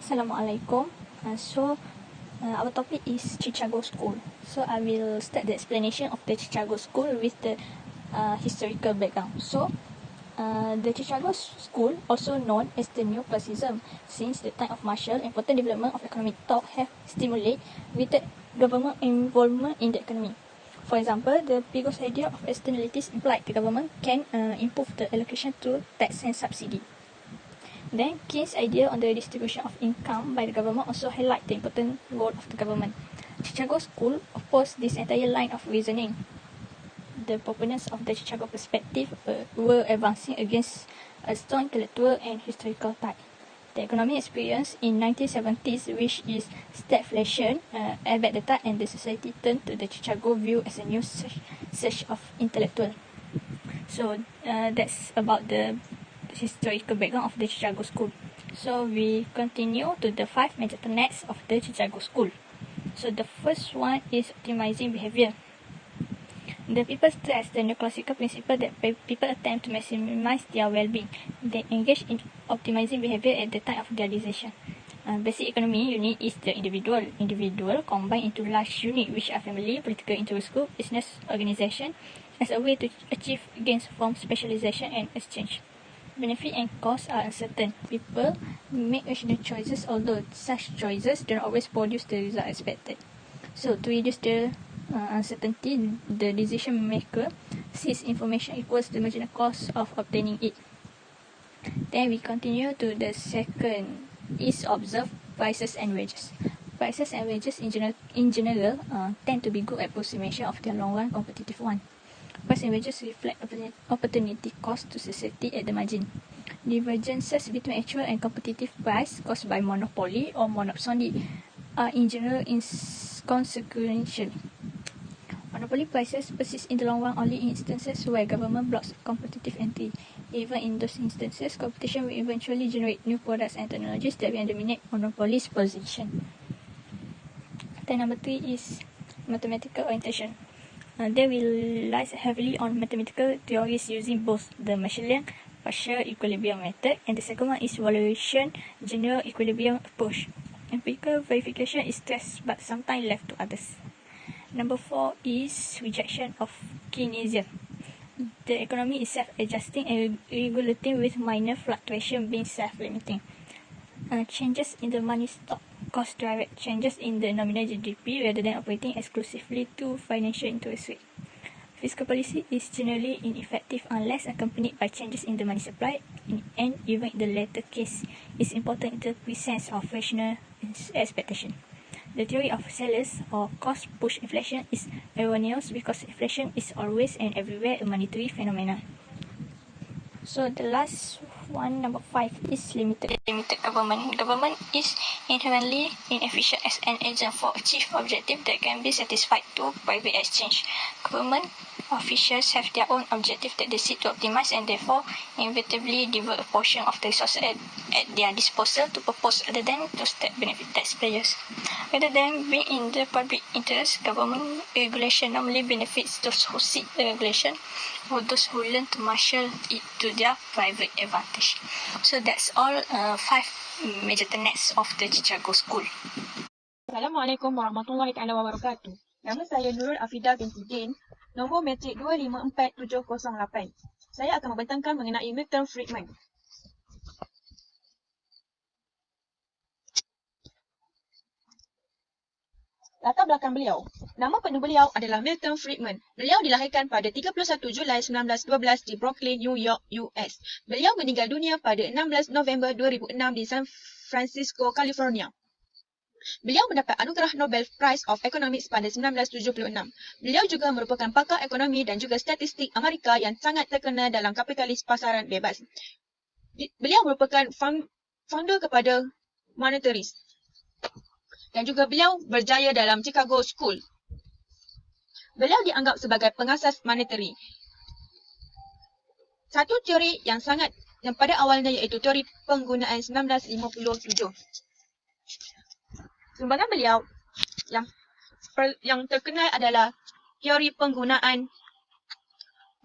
Assalamualaikum. Our topic is Chichago School. So I will start the explanation of the Chichago School with the historical background. The Chichago School, also known as the Neoclassicism, since the time of Marshall, important development of economic thought have stimulated with the government involvement in the economy. For example, the biggest idea of externalities implied the government can improve the allocation through tax and subsidy. Then, Keynes' idea on the distribution of income by the government also highlight the important role of the government. Chichago School opposed this entire line of reasoning. The proponents of the Chichago perspective were advancing against a strong intellectual and historical type. The economic experience in 1970s, which is stagflation, at the time, and the society turned to the Chichago view as a new search of intellectual. That's about the historical background of the Chichago School. So we continue to the 5 major tenets of the Chichago School. So the first one is optimizing behavior. The people stress the neoclassical principle that people attempt to maximize their well-being. They engage in optimizing behavior at the time of their decision. Basic economy unit is the individual. Individual combined into large unit which are family, political interest group, business organization as a way to achieve gains from specialization and exchange. Benefit and costs are uncertain. People make rational choices, although such choices do not always produce the result expected. So, to reduce the uncertainty, the decision maker sees information equals the marginal cost of obtaining it. Then we continue to the second, is observe prices and wages. Prices and wages in general tend to be good approximation of their long-run competitive one. Price and wages reflect opportunity cost to society at the margin. Divergences between actual and competitive price caused by monopoly or monopsony are in general inconsequential. Monopoly prices persist in the long run only in instances where government blocks competitive entry. Even in those instances, competition will eventually generate new products and technologies that will dominate monopoly's position. Then number 3 is mathematical orientation. They will rely heavily on mathematical theories using both the Marshallian partial equilibrium method and the second one is valuation general equilibrium approach. Empirical verification is stressed but sometimes left to others. Number 4 is rejection of Keynesism. The economy is self-adjusting and regulating with minor fluctuation being self-limiting. Changes in the money stock cause direct changes in the nominal GDP rather than operating exclusively to financial interest rate. Fiscal policy is generally ineffective unless accompanied by changes in the money supply, and even in the latter case, is important in the presence of rational expectation. The theory of sellers or cost-push inflation is erroneous because inflation is always and everywhere a monetary phenomenon. So the last one, number 5, is limited government. Government is inherently inefficient as an agent for achieve objective that can be satisfied through private exchange. Government officials have their own objective that they seek to optimize and therefore inevitably devote a portion of the resources at their disposal to purpose other than those that benefit taxpayers. Rather than being in the public interest, government regulation normally benefits those who seek the regulation or those who learn to marshal it to their private advantage. So that's all 5 major tenets of the Chichago School. Assalamualaikum warahmatullahi wabarakatuh. Nama saya Nurul Afidah binti Din, nombor matrik 254708. Saya akan membentangkan mengenai Milton Friedman. Latar belakang beliau. Nama penuh beliau adalah Milton Friedman. Beliau dilahirkan pada 31 Julai 1912 di Brooklyn, New York, US. Beliau meninggal dunia pada 16 November 2006 di San Francisco, California. Beliau mendapat anugerah Nobel Prize of Economics pada 1976. Beliau juga merupakan pakar ekonomi dan juga statistik Amerika yang sangat terkenal dalam kapitalis pasaran bebas. Beliau merupakan founder kepada monetarist. Dan juga beliau berjaya dalam Chicago School. Beliau dianggap sebagai pengasas monetary. Satu teori yang pada awalnya iaitu teori penggunaan 1957. Sumbangan beliau yang terkenal adalah teori penggunaan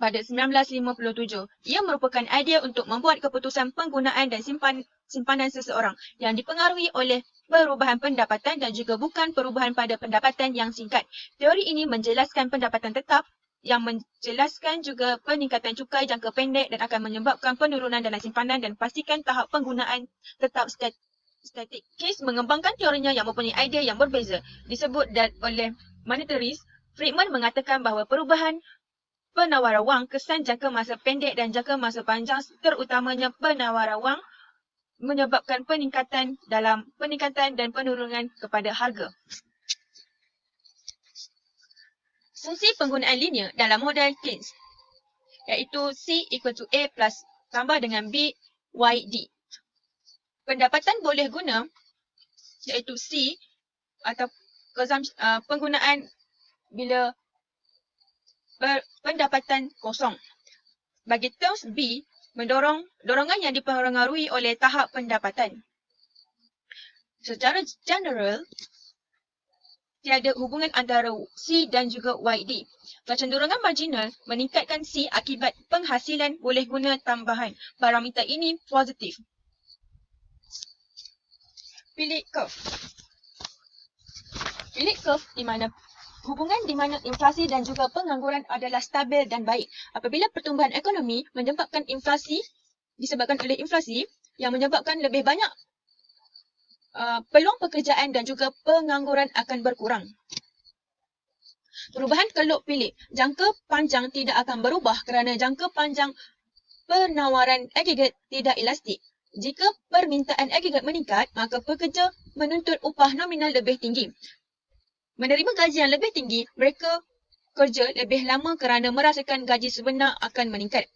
pada 1957. Ia merupakan idea untuk membuat keputusan penggunaan dan simpanan seseorang yang dipengaruhi oleh perubahan pendapatan dan juga bukan perubahan pada pendapatan yang singkat. Teori ini menjelaskan pendapatan tetap yang menjelaskan juga peningkatan cukai jangka pendek dan akan menyebabkan penurunan dalam simpanan dan pastikan tahap penggunaan tetap statik. Case mengembangkan teorinya yang mempunyai idea yang berbeza. Disebut oleh monetarist, Friedman mengatakan bahawa perubahan penawaran wang kesan jangka masa pendek dan jangka masa panjang terutamanya penawaran wang menyebabkan peningkatan dan penurunan kepada harga. Fungsi penggunaan linear dalam model Keynes iaitu C = A plus tambah dengan B Y D. Pendapatan boleh guna iaitu C atau penggunaan bila pendapatan kosong. Bagi terms B, dorongan yang dipengaruhi oleh tahap pendapatan. Secara general, tiada hubungan antara C dan juga YD. Kecenderungan marginal meningkatkan C akibat penghasilan boleh guna tambahan. Parameter ini positif. Phillips curve. Phillips curve hubungan di mana inflasi dan juga pengangguran adalah stabil dan baik. Apabila pertumbuhan ekonomi menyebabkan inflasi, disebabkan oleh inflasi yang menyebabkan lebih banyak peluang pekerjaan dan juga pengangguran akan berkurang. Perubahan keluk Phillips, jangka panjang tidak akan berubah kerana jangka panjang penawaran agregat tidak elastik. Jika permintaan agregat meningkat, maka pekerja menuntut upah nominal lebih tinggi. Menerima gaji yang lebih tinggi, mereka kerja lebih lama kerana merasakan gaji sebenar akan meningkat.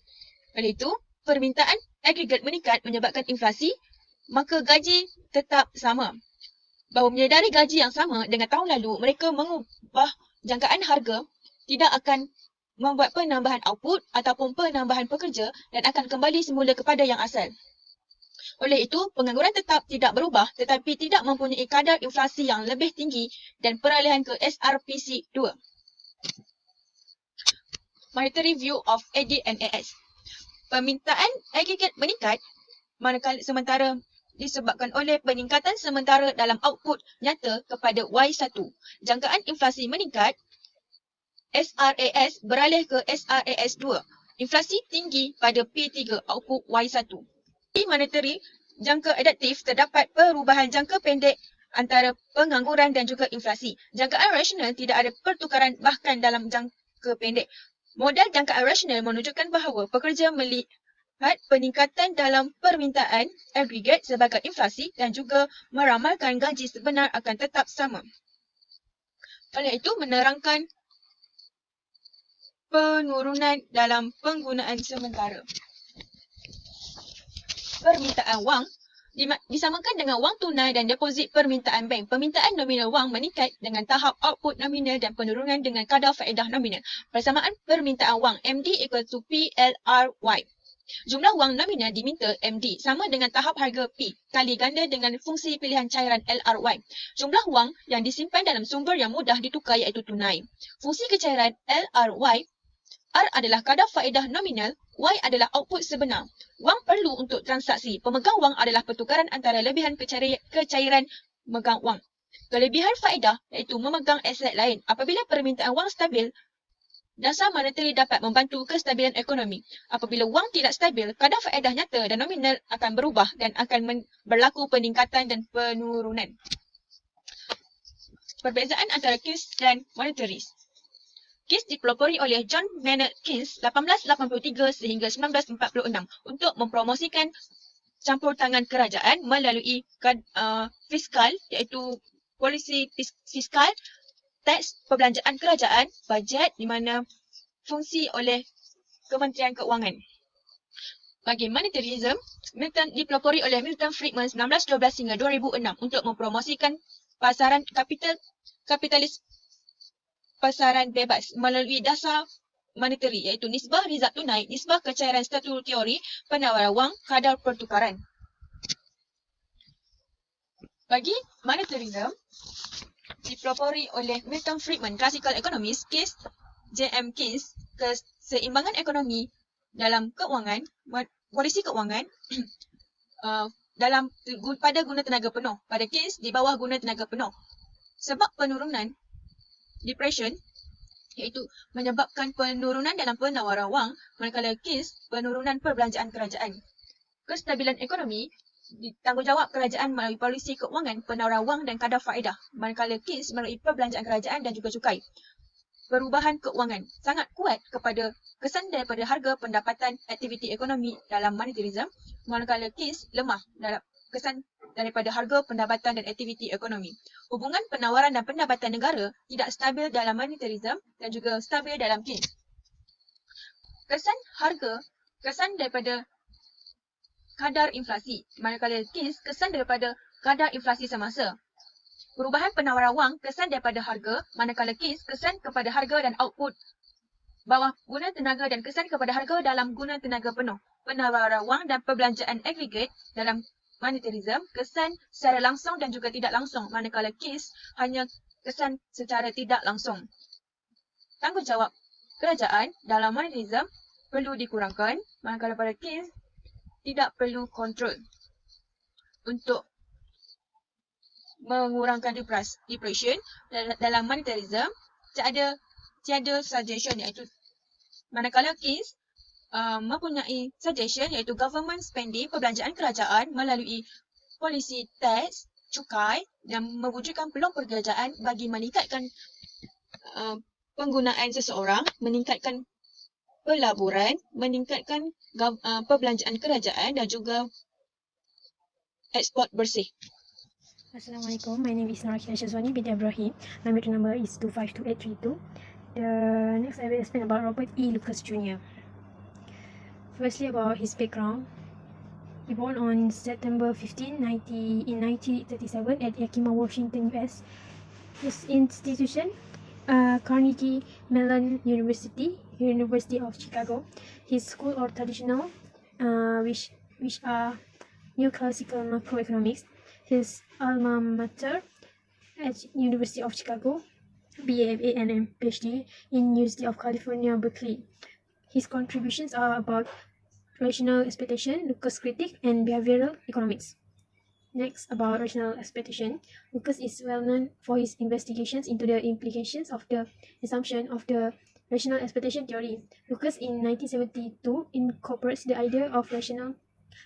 Oleh itu, permintaan agregat meningkat menyebabkan inflasi, maka gaji tetap sama. Bahawa menyedari gaji yang sama dengan tahun lalu, mereka mengubah jangkaan harga tidak akan membuat penambahan output ataupun penambahan pekerja dan akan kembali semula kepada yang asal. Oleh itu, pengangguran tetap tidak berubah tetapi tidak mempunyai kadar inflasi yang lebih tinggi dan peralihan ke SRPC 2. Monetary view of AD and AS. Permintaan agregat meningkat manakala sementara disebabkan oleh peningkatan sementara dalam output nyata kepada Y1. Jangkaan inflasi meningkat, SRAS beralih ke SRAS 2. Inflasi tinggi pada P3 output Y1. Di monetary jangka adaptif terdapat perubahan jangka pendek antara pengangguran dan juga inflasi. Jangkaan rasional tidak ada pertukaran bahkan dalam jangka pendek. Model jangkaan rasional menunjukkan bahawa pekerja melihat peningkatan dalam permintaan agregat sebagai inflasi dan juga meramalkan gaji sebenar akan tetap sama. Oleh itu menerangkan penurunan dalam penggunaan sementara. Permintaan wang disamakan dengan wang tunai dan deposit permintaan bank. Permintaan nominal wang meningkat dengan tahap output nominal dan penurunan dengan kadar faedah nominal. Persamaan permintaan wang MD = PLRY. Jumlah wang nominal diminta MD sama dengan tahap harga P kali ganda dengan fungsi pilihan cairan LRY. Jumlah wang yang disimpan dalam sumber yang mudah ditukar iaitu tunai. Fungsi kecairan LRY, R adalah kadar faedah nominal, Y adalah output sebenar. Wang perlu untuk transaksi. Pemegang wang adalah pertukaran antara lebihan kecairan memegang wang. Kelebihan faedah iaitu memegang aset lain. Apabila permintaan wang stabil, dasar monetary dapat membantu kestabilan ekonomi. Apabila wang tidak stabil, kadar faedah nyata dan nominal akan berubah dan akan berlaku peningkatan dan penurunan. Perbezaan antara Keynes dan monetarist. Keynes dipelopori oleh John Maynard Keynes 1883 sehingga 1946 untuk mempromosikan campur tangan kerajaan melalui fiskal iaitu polisi fiskal, teks perbelanjaan kerajaan, bajet di mana fungsi oleh Kementerian Keuangan. Bagi monetarism, dipelopori oleh Milton Friedman 1912 hingga 2006 untuk mempromosikan pasaran kapitalis pasaran bebas melalui dasar monetary iaitu nisbah rizab tunai, nisbah kecairan struktur teori, penawaran wang, kadar pertukaran. Bagi monetarism, dipelopori oleh Milton Friedman, classical economist, J.M. Keynes keseimbangan ekonomi dalam keuangan, polisi keuangan pada guna tenaga penuh, pada kes di bawah guna tenaga penuh. Sebab penurunan depression iaitu menyebabkan penurunan dalam penawaran wang, manakala kes penurunan perbelanjaan kerajaan. Kestabilan ekonomi tanggungjawab kerajaan melalui polisi keuangan, penawaran wang dan kadar faedah, manakala kes melalui perbelanjaan kerajaan dan juga cukai. Perubahan keuangan sangat kuat kepada kesan daripada harga pendapatan aktiviti ekonomi dalam monetarism, manakala kes lemah dalam kesan daripada harga pendapatan dan aktiviti ekonomi. Hubungan penawaran dan pendapatan negara tidak stabil dalam monetarism dan juga stabil dalam kes. Kesan daripada kadar inflasi, manakala kes kesan daripada kadar inflasi semasa. Perubahan penawaran wang kesan daripada harga, manakala kes kesan kepada harga dan output bawah guna tenaga dan kesan kepada harga dalam guna tenaga penuh. Penawaran wang dan perbelanjaan agregat dalam monetarism kesan secara langsung dan juga tidak langsung, manakala kes hanya kesan secara tidak langsung. Tanggungjawab kerajaan dalam monetarism perlu dikurangkan, manakala pada kes tidak perlu kontrol. Untuk mengurangkan depression dalam monetarism, tiada suggestion, iaitu manakala kes mempunyai suggestion iaitu government spending, perbelanjaan kerajaan melalui polisi tax, cukai dan mewujudkan peluang pekerjaan bagi meningkatkan penggunaan seseorang, meningkatkan pelaburan, meningkatkan perbelanjaan kerajaan dan juga ekspor bersih. Assalamualaikum, my name is Narakin Shazwani binti Ibrahim. My meter number is 252832. The next I will explain about Robert E. Lucas Jr. Firstly, about his background. He born on September 15, 1937 at Yakima, Washington, US. His institution, Carnegie Mellon University, University of Chicago. His school or traditional, which are neoclassical macroeconomics. His alma mater at University of Chicago, BA, MA, and PhD in University of California, Berkeley. His contributions are about rational expectation, Lucas critique, and behavioral economics. Next, about rational expectation. Lucas is well known for his investigations into the implications of the assumption of the rational expectation theory. Lucas in 1972 incorporates the idea of rational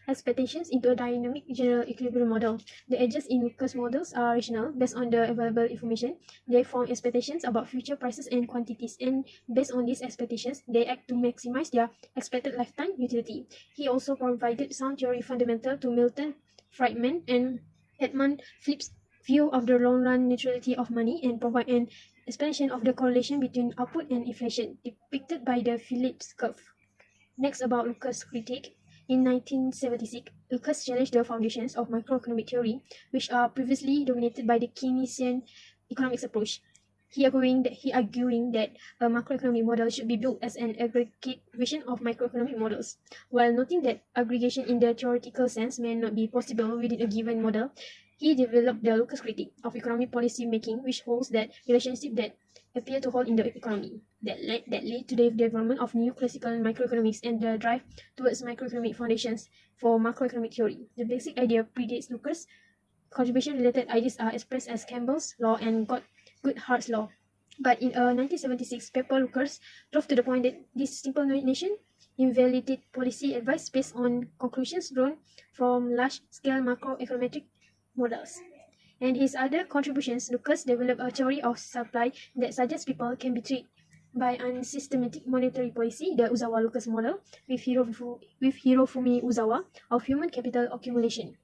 expectations into a dynamic general equilibrium model. The edges in Lucas models are rational based on the available information. They form expectations about future prices and quantities, and based on these expectations, they act to maximize their expected lifetime utility. He also provided sound theory fundamental to Milton Friedman and Edmund Phillips' view of the long-run neutrality of money, and provide an explanation of the correlation between output and inflation, depicted by the Phillips curve. Next, about Lucas' critique. In 1976, Lucas challenged the foundations of macroeconomic theory, which are previously dominated by the Keynesian economics approach. He arguing that a macroeconomic model should be built as an aggregate version of microeconomic models. While noting that aggregation in the theoretical sense may not be possible within a given model, he developed the Lucas critique of economic policy making, which holds that relationship that appear to hold in the economy, that led to the development of new classical microeconomics and the drive towards microeconomic foundations for macroeconomic theory. The basic idea predates Lucas. Contribution-related ideas are expressed as Campbell's law and Goodhart's law. But in a 1976 paper, Lucas drove to the point that this simple notion invalidated policy advice based on conclusions drawn from large-scale macroeconomic models. And his other contributions, Lucas developed a theory of supply that suggests people can be tricked by unsystematic monetary policy, the Uzawa-Lucas model, with Hirofumi Uzawa, of human capital accumulation.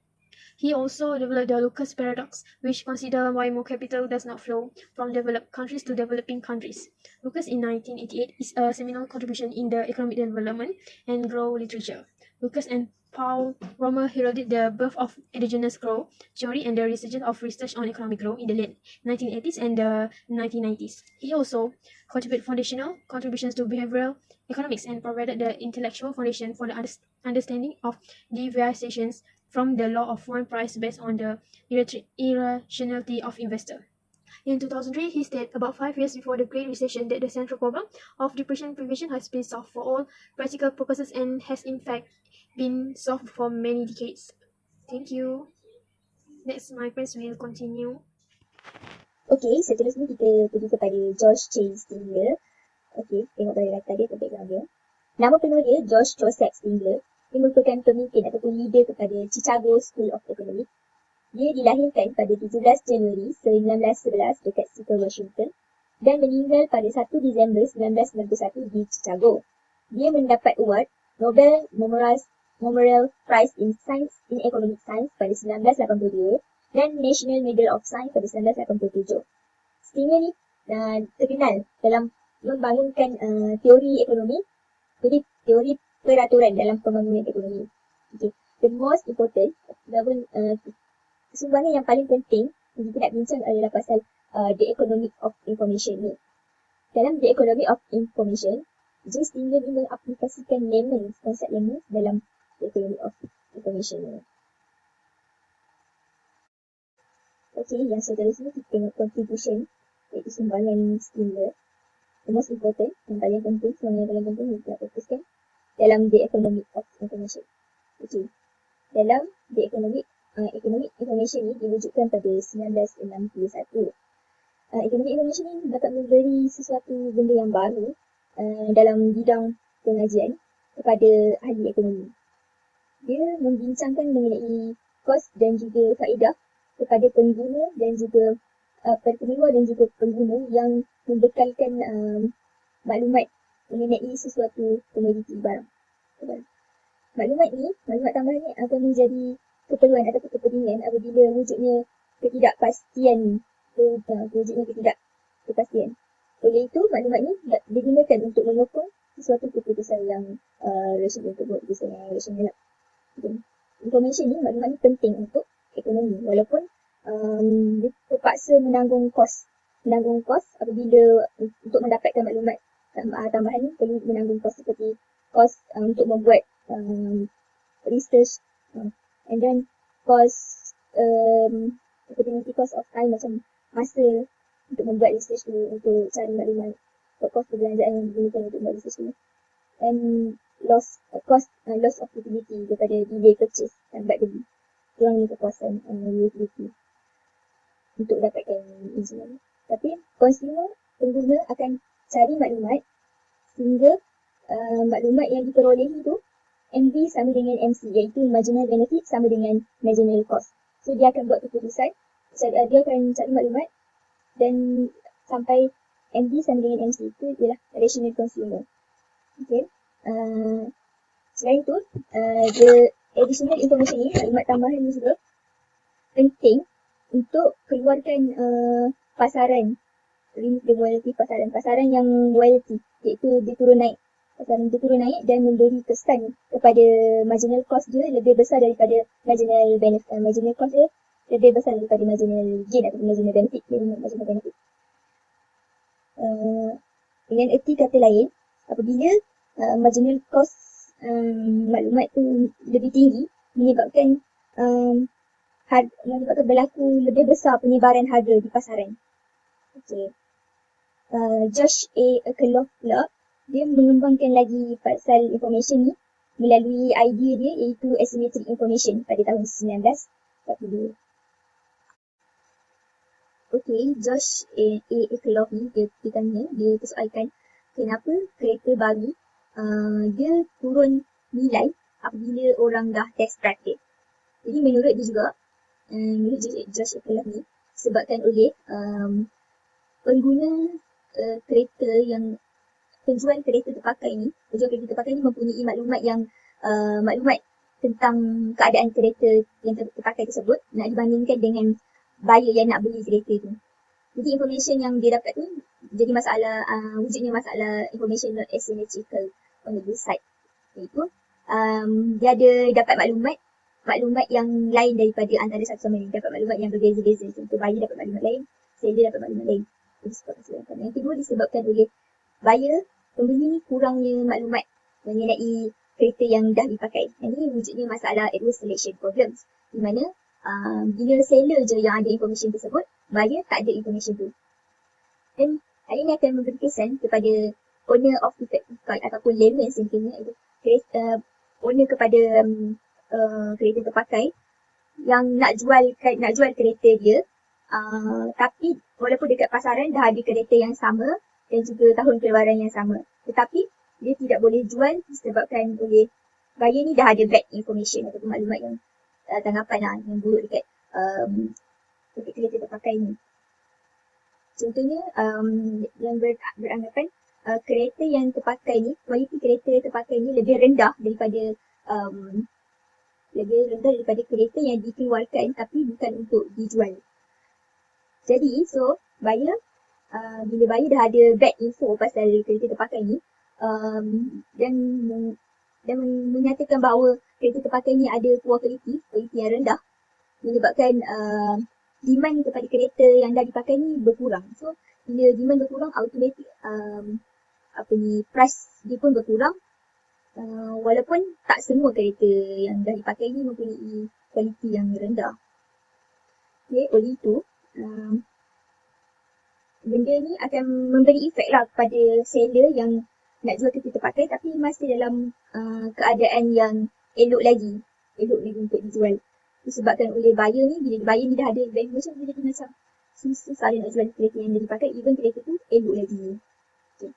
He also developed the Lucas paradox, which considers why more capital does not flow from developed countries to developing countries. Lucas in 1988 is a seminal contribution in the economic development and growth literature. Lucas and Paul Romer heralded the birth of endogenous growth theory and the resurgence of research on economic growth in the late 1980s and the 1990s. He also contributed foundational contributions to behavioral economics and provided the intellectual foundation for the understanding of deviations from the law of one price based on the irrationality of investor. In 2003, he stated, about 5 years before the Great Recession, that the central problem of depression prevention has been solved for all practical purposes and has in fact been solved for many decades. Thank you. Next, my friends will continue. Okey, seterusnya kita pergi kepada George Stingler. Okey, tengok biodata dia atau background dia. Nama penuh dia George Joseph Stingler. Dia merupakan pemimpin ataupun leader kepada Chicago School of Economics. Dia dilahirkan pada 17 Januari 1911 dekat Seattle, Washington dan meninggal pada 1 Disember 1991 di Chicago. Dia mendapat award Nobel Memorial Prize in Economic Science pada 1982 dan National Medal of Science pada 1987. Stingler ni terkenal dalam membangunkan teori ekonomi, jadi teori peraturan dalam pembangunan ekonomi. Okay. The most important sumbangan yang paling penting yang kita nak bincang adalah pasal the economic of information ni. Dalam the economic of information, J. Stingler ni mengaplikasikan konsep Lemons dalam the economic of information ni. Okey, yang seterusnya kita tengok contribution iaitu sumbangan Stingler. The most important, yang paling penting, sumbangan yang paling penting yang kita fokuskan dalam the economic of information. Okey, dalam the economic information ni diwujudkan pada 1961. Economic information ni dapat memberi sesuatu benda yang baru dalam bidang pengajian kepada ahli ekonomi. Dia membincangkan mengenai kos dan juga faedah kepada pengguna dan juga penjual dan juga pengguna yang membekalkan maklumat mengenai sesuatu komoditi barang. Maklumat tambahan ni akan menjadi keperluan ataupun kepentingan apabila wujudnya ketidakpastian. Oleh itu, maklumat ni digunakan untuk menyokong sesuatu keputusan yang rasional, keputusan yang rasional. Information ni, maklumat ni penting untuk ekonomi walaupun dia terpaksa menanggung kos apabila untuk mendapatkan maklumat tambahan ni perlu menanggung kos seperti kos untuk membuat research and then cost opportunity cost of time, macam masa untuk membuat research tu, untuk cari maklumat, kos perbelanjaan yang digunakan untuk membuat research tu, and loss of utility daripada delay purchase lambat beli, kurangnya kepuasan utility untuk dapatkan instrument. Tapi pengguna akan cari maklumat sehingga maklumat yang diperolehi tu MV sama dengan MC, iaitu marginal benefit sama dengan marginal cost. So dia akan buat keputusan, dia akan cari maklumat dan sampai MV sama dengan MC, itu ialah rational consumer. Okay. Selain tu, the additional information ni, maklumat tambahan ni juga penting untuk keluarkan pasaran, pasaran yang royalty, iaitu dia turun naik. Pasaran dia turun naik dan memberi kesan kepada marginal cost dia lebih besar daripada marginal benefit. Marginal cost dia lebih besar daripada marginal gain atau marginal benefit. Dengan erti kata lain, apabila marginal cost maklumat tu lebih tinggi, menyebabkan berlaku lebih besar penyebaran harga di pasaran. Okay. Josh A. Akerlof pula, dia mengembangkan lagi pasal information ni melalui idea dia iaitu asymmetric information pada tahun 1942. Okay, Josh A. Akerlof ni dia persoalkan kenapa kereta baru dia turun nilai apabila orang dah test drive dia. Jadi menurut dia juga, menurut Josh Akerlof ni, disebabkan oleh pengguna kereta yang penjual kereta terpakai ni mempunyai maklumat tentang keadaan kereta yang terpakai tersebut nak dibandingkan dengan buyer yang nak beli kereta tu. Jadi information yang dia dapat tu jadi masalah, wujudnya masalah information not asymmetrical on the side. Iaitu dia ada dapat maklumat yang lain daripada antara satu sama lain, dapat maklumat yang berbeza-beza. Contoh buyer dapat maklumat lain, seller dapat maklumat lain. Yang kedua disebabkan oleh buyer, pembeli ni kurangnya maklumat mengenai kereta yang dah dipakai. Ini wujudnya masalah adverse selection problems, di mana Bila seller je yang ada information tersebut, buyer tak ada information tu. Dan hal ini akan memberi kesan kepada owner of defective card ataupun layman sehingga iaitu owner kepada kereta terpakai yang nak jual kereta dia, tapi walaupun dekat pasaran dah ada kereta yang sama dan juga tahun keluaran yang sama, tetapi dia tidak boleh jual disebabkan oleh buyer ni dah ada bad information ataupun maklumat yang tanggapan yang buruk dekat kereta terpakai ni. Contohnya yang beranggapan kereta yang terpakai ni, kualiti kereta terpakai ni lebih rendah daripada kereta yang dikeluarkan tapi bukan untuk dijual. Jadi buyer bila buyer dah ada bad info pasal kereta terpakai ni dan menyatakan bahawa kereta terpakai ni ada poor kualiti yang rendah, menyebabkan demand kepada kereta yang dah dipakai ni berkurang. So bila demand berkurang, automatik price dia pun berkurang, walaupun tak semua kereta yang dah dipakai ni mempunyai kualiti yang rendah. Okay, oleh itu benda ni akan memberi efek lah kepada seller yang nak jual kereta terpakai tapi masih dalam keadaan yang elok lagi untuk dijual. Disebabkan oleh buyer ni, bila buyer ni dah ada bank macam dia jadi macam susah dia nak jual kereta yang dia dipakai, even kereta tu elok lagi. Okay.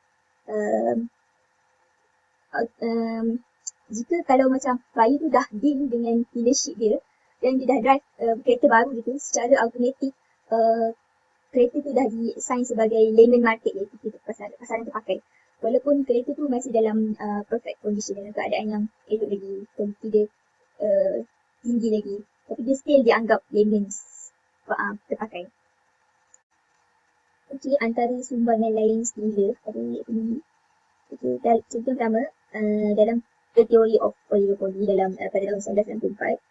Jika kalau macam buyer tu dah deal dengan dealership dia dan dia dah drive kereta baru gitu, secara automatik kereta tu dah di-assign sebagai layman market, iaitu kereta pasaran terpakai. Walaupun kereta tu masih dalam perfect condition, dalam keadaan yang elok lagi, kualiti dia tinggi lagi, tapi dia still dianggap layman terpakai. Okey, antara sumbangan lain dealer pada ekonomi. Okey, contoh pertama, dalam The Theory of Oligopoly pada tahun 1964,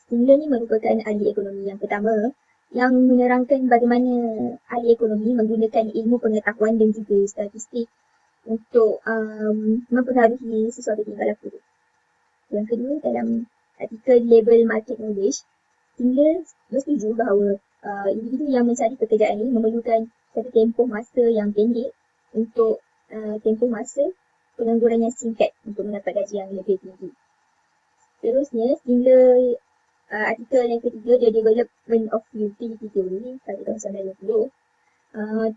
Stingler ni merupakan ahli ekonomi yang pertama yang menerangkan bagaimana ahli ekonomi menggunakan ilmu pengetahuan dan juga statistik untuk mempengaruhi sesuatu tingkah laku. Yang kedua, dalam artikel Label Market Knowledge, Stingler bersetuju bahawa individu yang mencari pekerjaan ini memerlukan satu tempoh masa yang pendek untuk tempoh masa pengangguran yang singkat untuk mendapat gaji yang lebih tinggi. Terusnya, Stingler artikel yang ketiga, The Development of Utility Theory pada tahun 1950.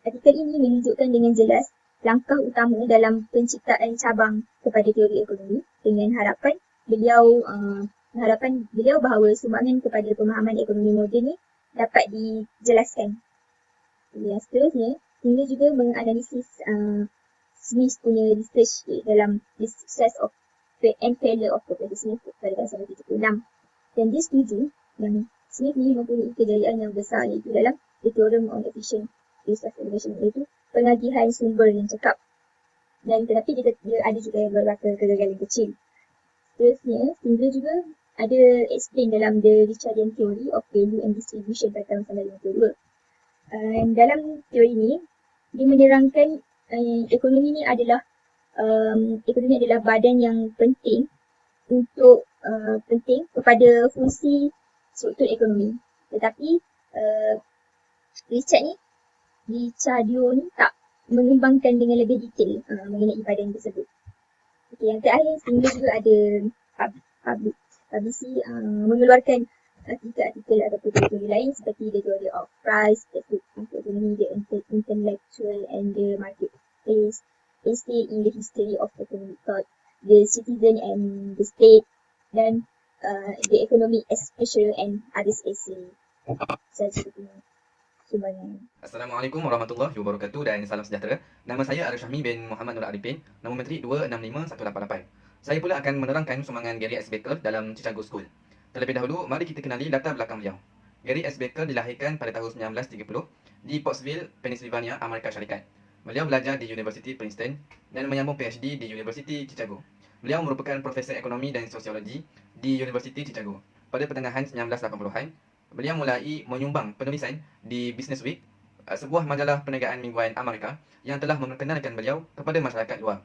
Artikel ini menunjukkan dengan jelas langkah utama dalam penciptaan cabang kepada teori ekonomi dengan harapan beliau bahawa sumbangan kepada pemahaman ekonomi moden ni dapat dijelaskan. Yang seterusnya, Stingler juga menganalisis Smith punya research dalam The Success of and Failure of Professor Smith pada tahun 1976. Dan dia setuju yang Smith ni mempunyai kejayaan yang besar iaitu dalam The Theorem on Efficient Use of Information, iaitu pengagihan sumber yang cekap. Dan tetapi dia ada juga beberapa kegagalan kecil. Terusnya, Stingler juga ada explain dalam The Richardian Theory of Value and Distribution pada tahun 1952. Dalam teori ni, dia menerangkan ekonomi adalah badan yang penting kepada fungsi struktur ekonomi. Tetapi Richardio ni tak mengembangkan dengan lebih detail mengenai badan tersebut. Okay, yang terakhir, Stingler juga ada publisi mengeluarkan artikel ataupun teori lain seperti The Theory of Price, The Economy, The Intellectual and the Marketplace, Essay in the History of Economic Thought, The Citizen and the State, dan The Economy as Special and Others Essay. Saja sumbangan. Assalamualaikum warahmatullahi wabarakatuh dan salam sejahtera. Nama saya Arif Syahmi bin Muhammad Nur Arifin, nombor menteri 265188. Saya pula akan menerangkan sumbangan Gary S. Baker dalam Chicago School. Terlebih dahulu, mari kita kenali latar belakang beliau. Gary S. Baker dilahirkan pada tahun 1930 di Pottsville, Pennsylvania, Amerika Syarikat. Beliau belajar di University Princeton dan menyambung PhD di University Chicago. Beliau merupakan profesor ekonomi dan sosiologi di University Chicago. Pada pertengahan 1980-an, beliau mulai menyumbang penulisan di Business Week, sebuah majalah perniagaan mingguan Amerika yang telah memperkenalkan beliau kepada masyarakat luar.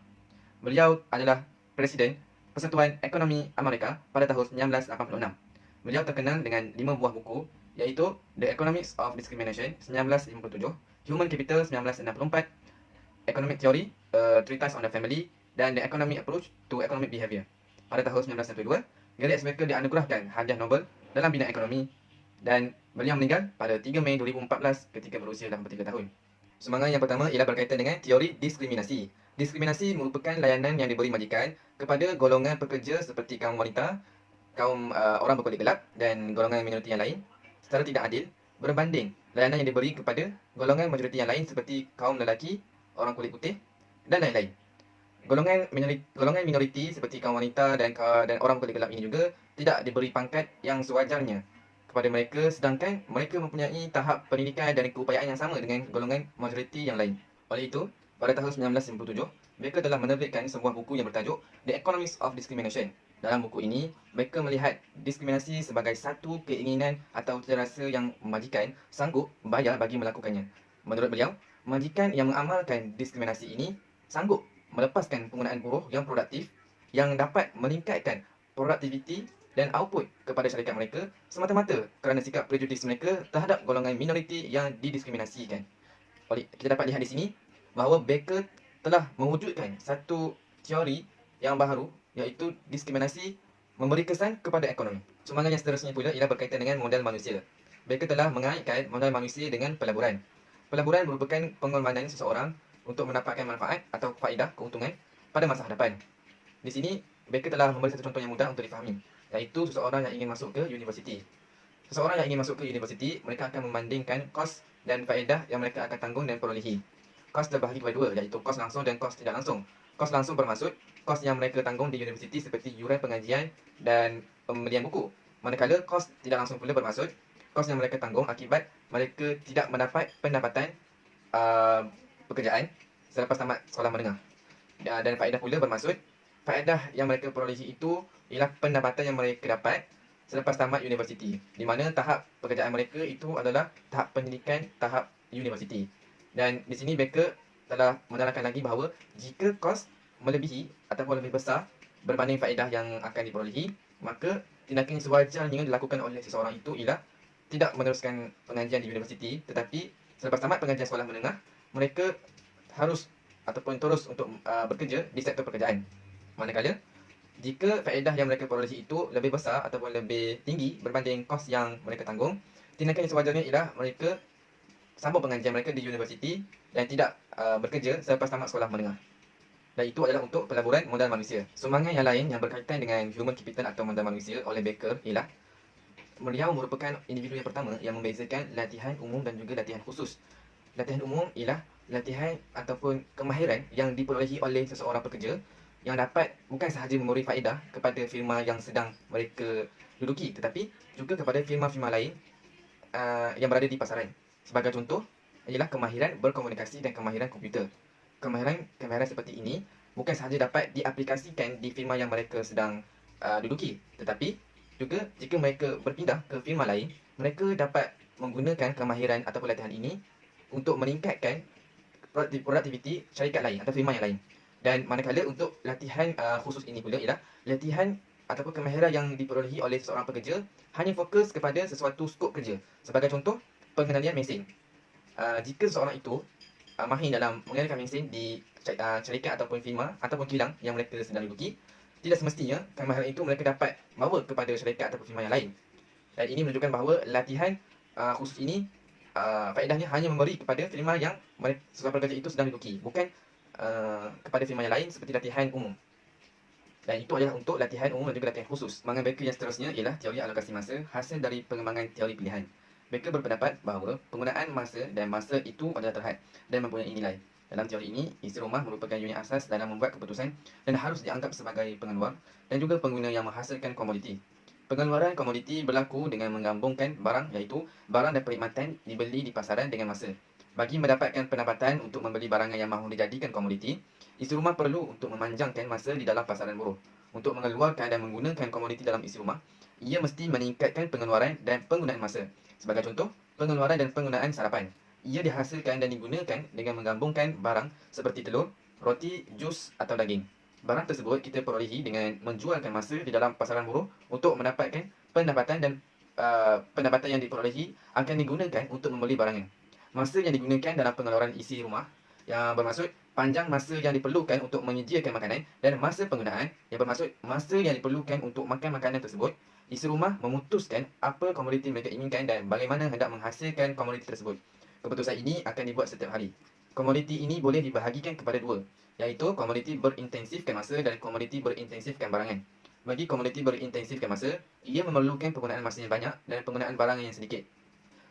Beliau adalah Presiden Persatuan Ekonomi Amerika pada tahun 1986. beliau terkenal dengan 5 buah buku, iaitu The Economics of Discrimination 1957, Human Capital 1964, Economic Theory, A Treatise on the Family, dan The Economic Approach to Economic Behavior. Pada tahun 1992, Gary S. Becker dianugerahkan hadiah Nobel dalam bidang ekonomi dan beliau meninggal pada 3 Mei 2014 ketika berusia 83 tahun. Sumbangan yang pertama ialah berkaitan dengan teori diskriminasi. Diskriminasi merupakan layanan yang diberi majikan kepada golongan pekerja seperti kaum wanita, kaum orang berkulit gelap dan golongan minoriti yang lain secara tidak adil berbanding layanan yang diberi kepada golongan majoriti yang lain seperti kaum lelaki, orang kulit putih dan lain-lain. Golongan minoriti seperti kaum wanita dan orang kulit gelap ini juga tidak diberi pangkat yang sewajarnya kepada mereka, sedangkan mereka mempunyai tahap pendidikan dan keupayaan yang sama dengan golongan majoriti yang lain. Oleh itu, pada tahun 1997, Becker telah menerbitkan sebuah buku yang bertajuk The Economics of Discrimination. Dalam buku ini, Becker melihat diskriminasi sebagai satu keinginan atau cita rasa yang majikan sanggup bayar bagi melakukannya. Menurut beliau, majikan yang mengamalkan diskriminasi ini sanggup melepaskan penggunaan buruh yang produktif yang dapat meningkatkan produktiviti dan output kepada syarikat mereka semata-mata kerana sikap prejudis mereka terhadap golongan minoriti yang didiskriminasikan. Oleh kita dapat lihat di sini bahawa Becker telah mewujudkan satu teori yang baru, iaitu diskriminasi memberi kesan kepada ekonomi. Sumbangan yang seterusnya pula ialah berkaitan dengan modal manusia. Becker telah mengaitkan modal manusia dengan pelaburan. Pelaburan merupakan pengorbanan seseorang untuk mendapatkan manfaat atau faedah keuntungan pada masa hadapan. Di sini, Becker telah memberi satu contoh yang mudah untuk difahami, iaitu seseorang yang ingin masuk ke universiti. Seseorang yang ingin masuk ke universiti, mereka akan membandingkan kos dan faedah yang mereka akan tanggung dan perolehi. Kos terbahagi kepada dua, iaitu kos langsung dan kos tidak langsung. Kos langsung bermaksud kos yang mereka tanggung di universiti seperti yuran pengajian dan pembelian buku. Manakala kos tidak langsung pula bermaksud kos yang mereka tanggung akibat mereka tidak mendapat pendapatan pekerjaan selepas tamat sekolah menengah. Dan faedah pula bermaksud faedah yang mereka perolehi itu ialah pendapatan yang mereka dapat selepas tamat universiti, di mana tahap pekerjaan mereka itu adalah tahap pendidikan tahap universiti. Dan di sini Becker telah menerangkan lagi bahawa jika kos melebihi ataupun lebih besar berbanding faedah yang akan diperolehi, maka tindakan yang sewajarnya dilakukan oleh seseorang itu ialah tidak meneruskan pengajian di universiti, tetapi selepas tamat pengajian sekolah menengah, mereka harus ataupun terus untuk bekerja di sektor pekerjaan. Manakala jika faedah yang mereka perolehi itu lebih besar ataupun lebih tinggi berbanding kos yang mereka tanggung, tindakan yang sewajarnya ialah mereka sambung pengajian mereka di universiti dan tidak bekerja selepas tamat sekolah menengah. Dan itu adalah untuk pelaburan modal manusia. Sumbangan yang lain yang berkaitan dengan human capital atau modal manusia oleh Becker ialah beliau merupakan individu yang pertama yang membezakan latihan umum dan juga latihan khusus. Latihan umum ialah latihan ataupun kemahiran yang diperolehi oleh seseorang pekerja yang dapat bukan sahaja memberi faedah kepada firma yang sedang mereka duduki, tetapi juga kepada firma-firma lain yang berada di pasaran. Sebagai contoh ialah kemahiran berkomunikasi dan kemahiran komputer. Kemahiran seperti ini bukan sahaja dapat diaplikasikan di firma yang mereka sedang duduki, tetapi juga jika mereka berpindah ke firma lain, mereka dapat menggunakan kemahiran ataupun latihan ini untuk meningkatkan produktiviti syarikat lain atau firma yang lain. Dan manakala untuk latihan khusus ini pula ialah latihan ataupun kemahiran yang diperolehi oleh seseorang pekerja hanya fokus kepada sesuatu skop kerja. Sebagai contoh, pengendalian mesin. Jika seseorang itu mahir dalam mengendalikan mesin di syarikat ataupun firma ataupun kilang yang mereka sedang duduki, tidak semestinya kemahiran itu mereka dapat bawa kepada syarikat ataupun firma yang lain. Dan ini menunjukkan bahawa latihan khusus ini faedahnya hanya memberi kepada firma yang seseorang pekerja itu sedang duduki, bukan kepada firma yang lain seperti latihan umum. Dan itu adalah untuk latihan umum dan juga latihan khusus. Sumbangan Becker yang seterusnya ialah teori alokasi masa hasil dari pengembangan teori pilihan. Becker berpendapat bahawa penggunaan masa dan masa itu adalah terhad dan mempunyai nilai. Dalam teori ini, isi rumah merupakan unit asas dalam membuat keputusan dan harus dianggap sebagai pengeluar dan juga pengguna yang menghasilkan komoditi. Pengeluaran komoditi berlaku dengan menggabungkan barang, iaitu barang dan perkhidmatan dibeli di pasaran dengan masa. Bagi mendapatkan pendapatan untuk membeli barangan yang mahu dijadikan komoditi, isi rumah perlu untuk memanjangkan masa di dalam pasaran buruh. Untuk mengeluarkan dan menggunakan komoditi dalam isi rumah, ia mesti meningkatkan pengeluaran dan penggunaan masa. Sebagai contoh, pengeluaran dan penggunaan sarapan. Ia dihasilkan dan digunakan dengan menggabungkan barang seperti telur, roti, jus atau daging. Barang tersebut kita perolehi dengan menjualkan masa di dalam pasaran buruh untuk mendapatkan pendapatan dan pendapatan yang diperolehi akan digunakan untuk membeli barangan. Masa yang digunakan dalam pengeluaran isi rumah yang bermaksud panjang masa yang diperlukan untuk menyediakan makanan dan masa penggunaan yang bermaksud masa yang diperlukan untuk makan makanan tersebut. Isi rumah memutuskan apa komoditi mereka inginkan dan bagaimana hendak menghasilkan komoditi tersebut. Keputusan ini akan dibuat setiap hari. Komoditi ini boleh dibahagikan kepada dua, iaitu komoditi berintensifkan masa dan komoditi berintensifkan barangan. Bagi komoditi berintensifkan masa, ia memerlukan penggunaan masa yang banyak dan penggunaan barangan yang sedikit.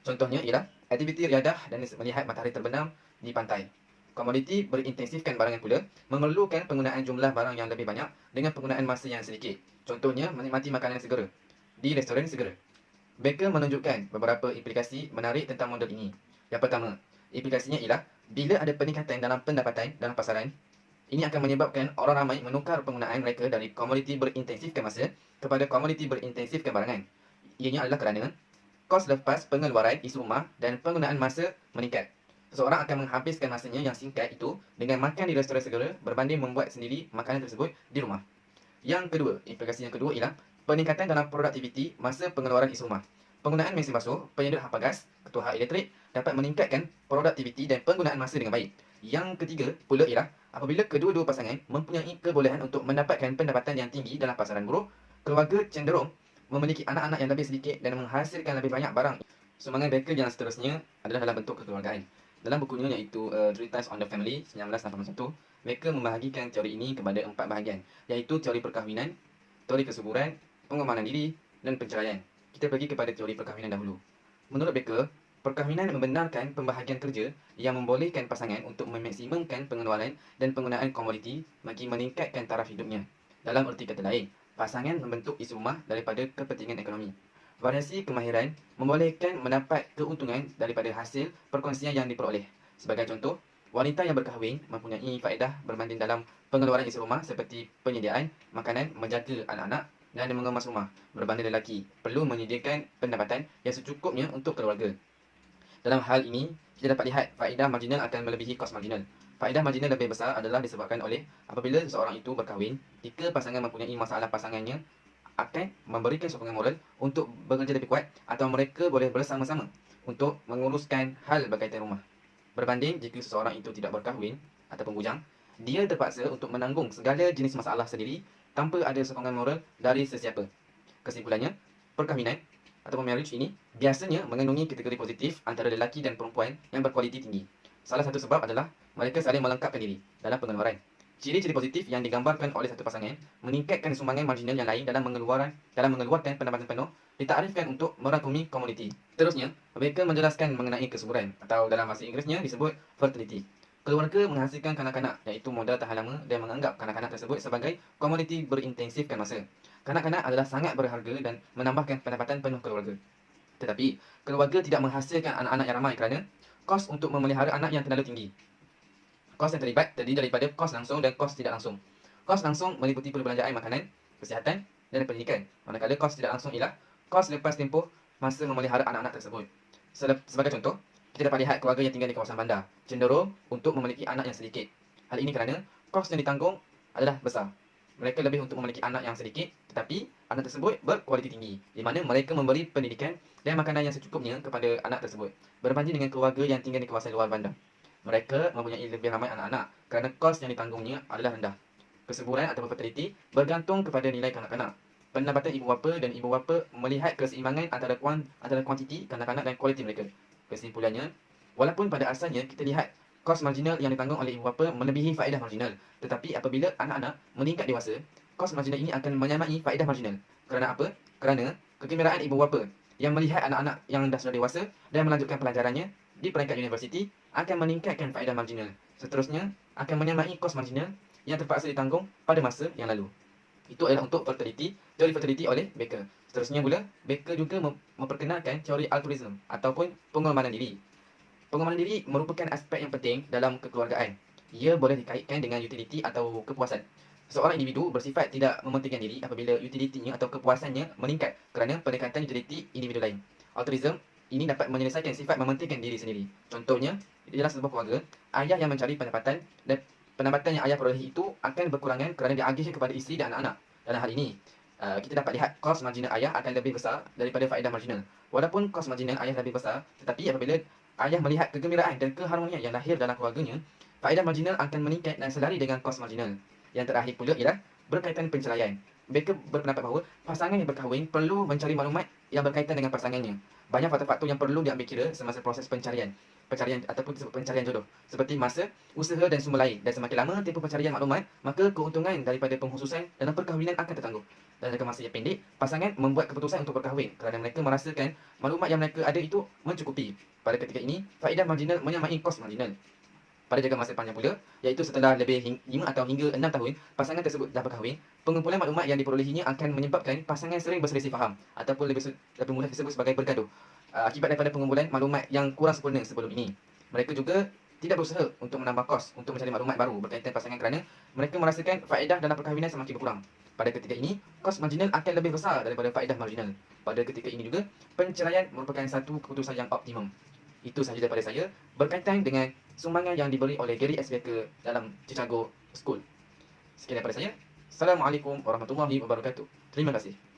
Contohnya ialah aktiviti riadah dan melihat matahari terbenam di pantai. Komoditi berintensifkan barangan pula memerlukan penggunaan jumlah barang yang lebih banyak dengan penggunaan masa yang sedikit. Contohnya menikmati makanan segera di restoran segera. Baker menunjukkan beberapa implikasi menarik tentang model ini. Yang pertama, implikasinya ialah bila ada peningkatan dalam pendapatan dalam pasaran, ini akan menyebabkan orang ramai menukar penggunaan mereka dari komoditi berintensifkan masa kepada komoditi berintensifkan barangan. Ianya adalah kerana kos lepas pengeluaran isi rumah dan penggunaan masa meningkat. Seseorang akan menghabiskan masanya yang singkat itu dengan makan di restoran segera berbanding membuat sendiri makanan tersebut di rumah. Yang kedua, implikasi yang kedua ialah peningkatan dalam produktiviti masa pengeluaran isi rumah. Penggunaan mesin basuh, penyedut hampa gas, ketua elektrik dapat meningkatkan produktiviti dan penggunaan masa dengan baik. Yang ketiga pula ialah apabila kedua-dua pasangan mempunyai kebolehan untuk mendapatkan pendapatan yang tinggi dalam pasaran buruh, keluarga cenderung memiliki anak-anak yang lebih sedikit dan menghasilkan lebih banyak barang. Sumbangan Baker yang seterusnya adalah dalam bentuk kekeluargaan. Dalam bukunya iaitu Treatise on the Family 1981, Baker membahagikan teori ini kepada 4 bahagian, iaitu teori perkahwinan, teori kesuburan, pengembangan diri dan penceraian. Kita pergi kepada teori perkahwinan dahulu. Menurut Baker, perkahwinan membenarkan pembahagian kerja yang membolehkan pasangan untuk memaksimumkan pengeluaran dan penggunaan komoditi bagi meningkatkan taraf hidupnya. Dalam erti kata lain, pasangan membentuk isi rumah daripada kepentingan ekonomi. Variasi kemahiran membolehkan mendapat keuntungan daripada hasil perkongsian yang diperoleh. Sebagai contoh, wanita yang berkahwin mempunyai faedah berbanding dalam pengeluaran isi rumah seperti penyediaan makanan, menjaga anak-anak dan mengemas rumah, berbanding lelaki perlu menyediakan pendapatan yang secukupnya untuk keluarga. Dalam hal ini, kita dapat lihat faedah marginal akan melebihi kos marginal. Faedah marginal lebih besar adalah disebabkan oleh apabila seseorang itu berkahwin, jika pasangan mempunyai masalah pasangannya akan memberikan sokongan moral untuk bekerja lebih kuat atau mereka boleh bersama-sama untuk menguruskan hal berkaitan rumah. Berbanding jika seseorang itu tidak berkahwin ataupun bujang, dia terpaksa untuk menanggung segala jenis masalah sendiri tanpa ada sokongan moral dari sesiapa. Kesimpulannya, perkahwinan ataupun marriage ini biasanya mengandungi kategori positif antara lelaki dan perempuan yang berkualiti tinggi. Salah satu sebab adalah mereka saling melengkapkan diri dalam pengeluaran. Ciri-ciri positif yang digambarkan oleh satu pasangan meningkatkan sumbangan marginal yang lain dalam mengeluarkan pendapatan penuh ditarifkan untuk merangkumi komoditi. Seterusnya, Baker menjelaskan mengenai kesuburan atau dalam bahasa Inggerisnya disebut fertility. Keluarga menghasilkan kanak-kanak iaitu modal tahan lama dan menganggap kanak-kanak tersebut sebagai komoditi berintensifkan masa. Kanak-kanak adalah sangat berharga dan menambahkan pendapatan penuh keluarga. Tetapi, keluarga tidak menghasilkan anak-anak yang ramai kerana kos untuk memelihara anak yang terlalu tinggi. Kos yang terlibat terdiri daripada kos langsung dan kos tidak langsung. Kos langsung meliputi perbelanjaan makanan, kesihatan dan pendidikan. Manakala kos tidak langsung ialah kos lepas tempoh masa memelihara anak-anak tersebut. Sebagai contoh, kita dapat lihat keluarga yang tinggal di kawasan bandar cenderung untuk memiliki anak yang sedikit. Hal ini kerana kos yang ditanggung adalah besar. Mereka lebih untuk memiliki anak yang sedikit, tetapi anak tersebut berkualiti tinggi, di mana mereka memberi pendidikan dan makanan yang secukupnya kepada anak tersebut, berbanding dengan keluarga yang tinggal di kawasan luar bandar. Mereka mempunyai lebih ramai anak-anak kerana kos yang ditanggungnya adalah rendah. Kesuburan atau fertility bergantung kepada nilai kanak-kanak. Pendapatan ibu bapa dan ibu bapa melihat keseimbangan antara kuantiti kanak-kanak dan kualiti mereka. Kesimpulannya, walaupun pada asalnya kita lihat kos marginal yang ditanggung oleh ibu bapa melebihi faedah marginal, tetapi apabila anak-anak meningkat dewasa, kos marginal ini akan menyamai faedah marginal. Kerana apa? Kerana kegembiraan ibu bapa yang melihat anak-anak yang dah sudah dewasa dan melanjutkan pelajarannya di peringkat universiti akan meningkatkan faedah marginal. Seterusnya, akan menyamai kos marginal yang terpaksa ditanggung pada masa yang lalu. Itu adalah untuk fertility, teori fertility oleh Baker. Seterusnya pula, Baker juga memperkenalkan teori altruism ataupun pengorbanan diri. Pengorbanan diri merupakan aspek yang penting dalam kekeluargaan. Ia boleh dikaitkan dengan utility atau kepuasan. Seorang individu bersifat tidak mementingkan diri apabila utilitinya atau kepuasannya meningkat kerana pendekatan utility individu lain. Altruism ini dapat menyelesaikan sifat mementingkan diri sendiri. Contohnya, di dalam sebuah keluarga, ayah yang mencari pendapatan dan pendapatan yang ayah perolehi itu akan berkurangan kerana diagihkan kepada isteri dan anak-anak. Dalam hal ini, kita dapat lihat kos marginal ayah akan lebih besar daripada faedah marginal. Walaupun kos marginal ayah lebih besar, tetapi apabila ayah melihat kegembiraan dan keharmonian yang lahir dalam keluarganya, faedah marginal akan meningkat dan selari dengan kos marginal. Yang terakhir pula ialah berkaitan penceraian. Mereka berpendapat bahawa pasangan yang berkahwin perlu mencari maklumat yang berkaitan dengan pasangannya. Banyak faktor-faktor yang perlu diambil kira semasa proses pencarian ataupun pencarian jodoh, seperti masa, usaha dan sumber lain. Dan semakin lama tempoh pencarian maklumat, maka keuntungan daripada pengkhususan dalam perkahwinan akan tertangguh. Dalam jangka masa yang pendek, pasangan membuat keputusan untuk berkahwin kerana mereka merasakan maklumat yang mereka ada itu mencukupi. Pada ketika ini, faedah marginal menyamai kos marginal. Pada jangka masa panjang pula, iaitu setelah lebih 5 atau hingga 6 tahun, pasangan tersebut dah berkahwin, pengumpulan maklumat yang diperolehinya akan menyebabkan pasangan sering berselisih faham ataupun lebih mudah disebut sebagai bergaduh. Akibat daripada pengumpulan maklumat yang kurang sempurna sebelum ini. Mereka juga tidak berusaha untuk menambah kos untuk mencari maklumat baru berkaitan pasangan kerana mereka merasakan faedah dalam perkahwinan semakin berkurang. Pada ketika ini, kos marginal akan lebih besar daripada faedah marginal. Pada ketika ini juga, penceraian merupakan satu keputusan yang optimum. Itu sahaja daripada saya berkaitan dengan sumbangan yang diberi oleh Gary S. Baker dalam Chicago School. Sekian daripada saya. Assalamualaikum warahmatullahi wabarakatuh. Terima kasih.